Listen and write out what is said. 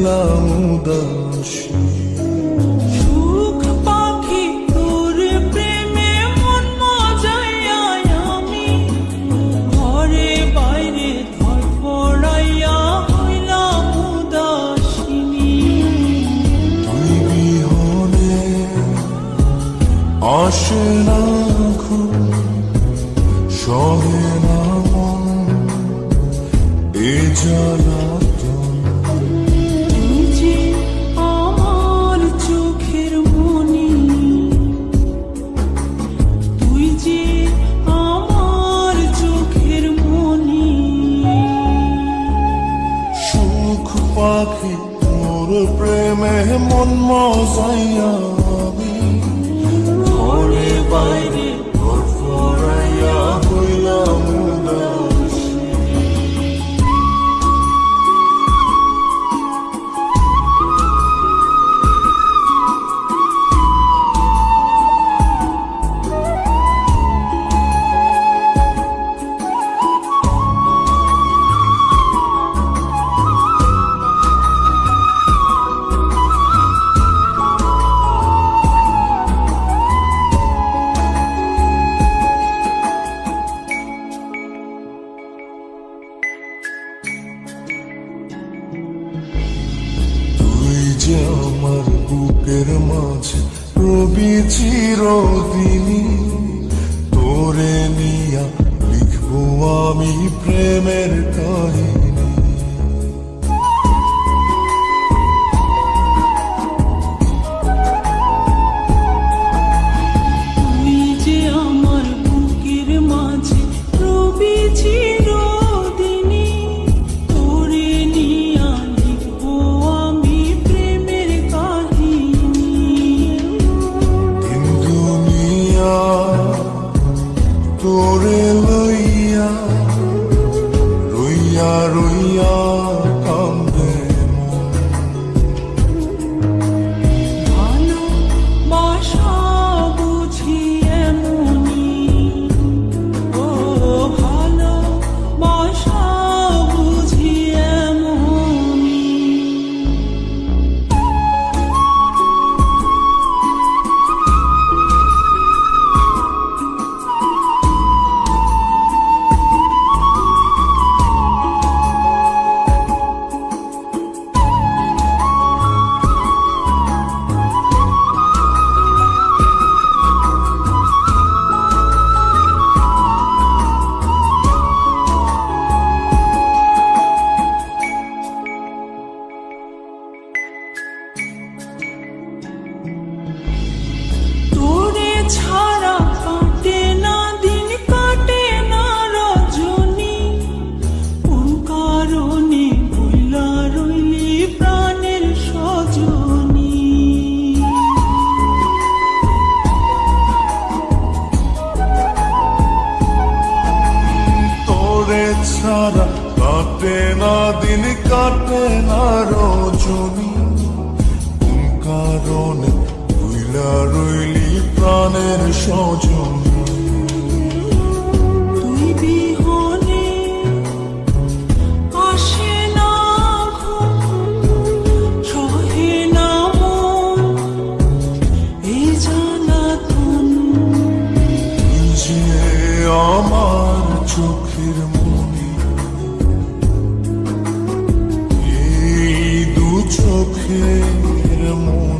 হইলাম উদাসী। সুখ পাখি তোর প্রেমে মন মজাইয়া আমি ঘরে বাইরে ধরফড়াইয়া হইলাম উদাসিনী। তুই বিহনে আসে না ঘুম, সহে না মন এ জ্বালাতন। তুই যে আমার চোখের মনি, তুই যে আমার চোখের মনি। সুখ পাখি তোর প্রেমে মন মজাইয়া আমি ঘরে বাইরে ধরফড়াইয়া হইলাম উদাসী। তুই যে আমার বুকের মাঝে রবি চিরদিনই, তোরে নিয়া লিখবো আমি প্রেমের কাহিনী। তুই যে আমার বুকের মাঝে রবি চিরদিনই, তোরে নিয়া লিখবো আমি প্রেমের কাহিনী। দিন দুনিয়া তোরে লইয়া রইয়া রইয়া কান্দে মন। ভালোবাসা বুঝি এমনি, ও ভালোবাসা বুঝি এমনি। তোরে ছাড়া কাটে না দিন, কাটে না রজনী, কোন কারণে ভুলা রইলি প্রাণের সজনী। তোরে ছাড়া কাটে না দিন, কাটে না রজনী, কোন কারণে ভুইলা রইলি প্রাণের সজনী। তুই বিহনে আসে না ঘুম, সহে না মন এই জ্বালাতন। তুই যে আমার চোখের মনি, এই দু চোখের মনি।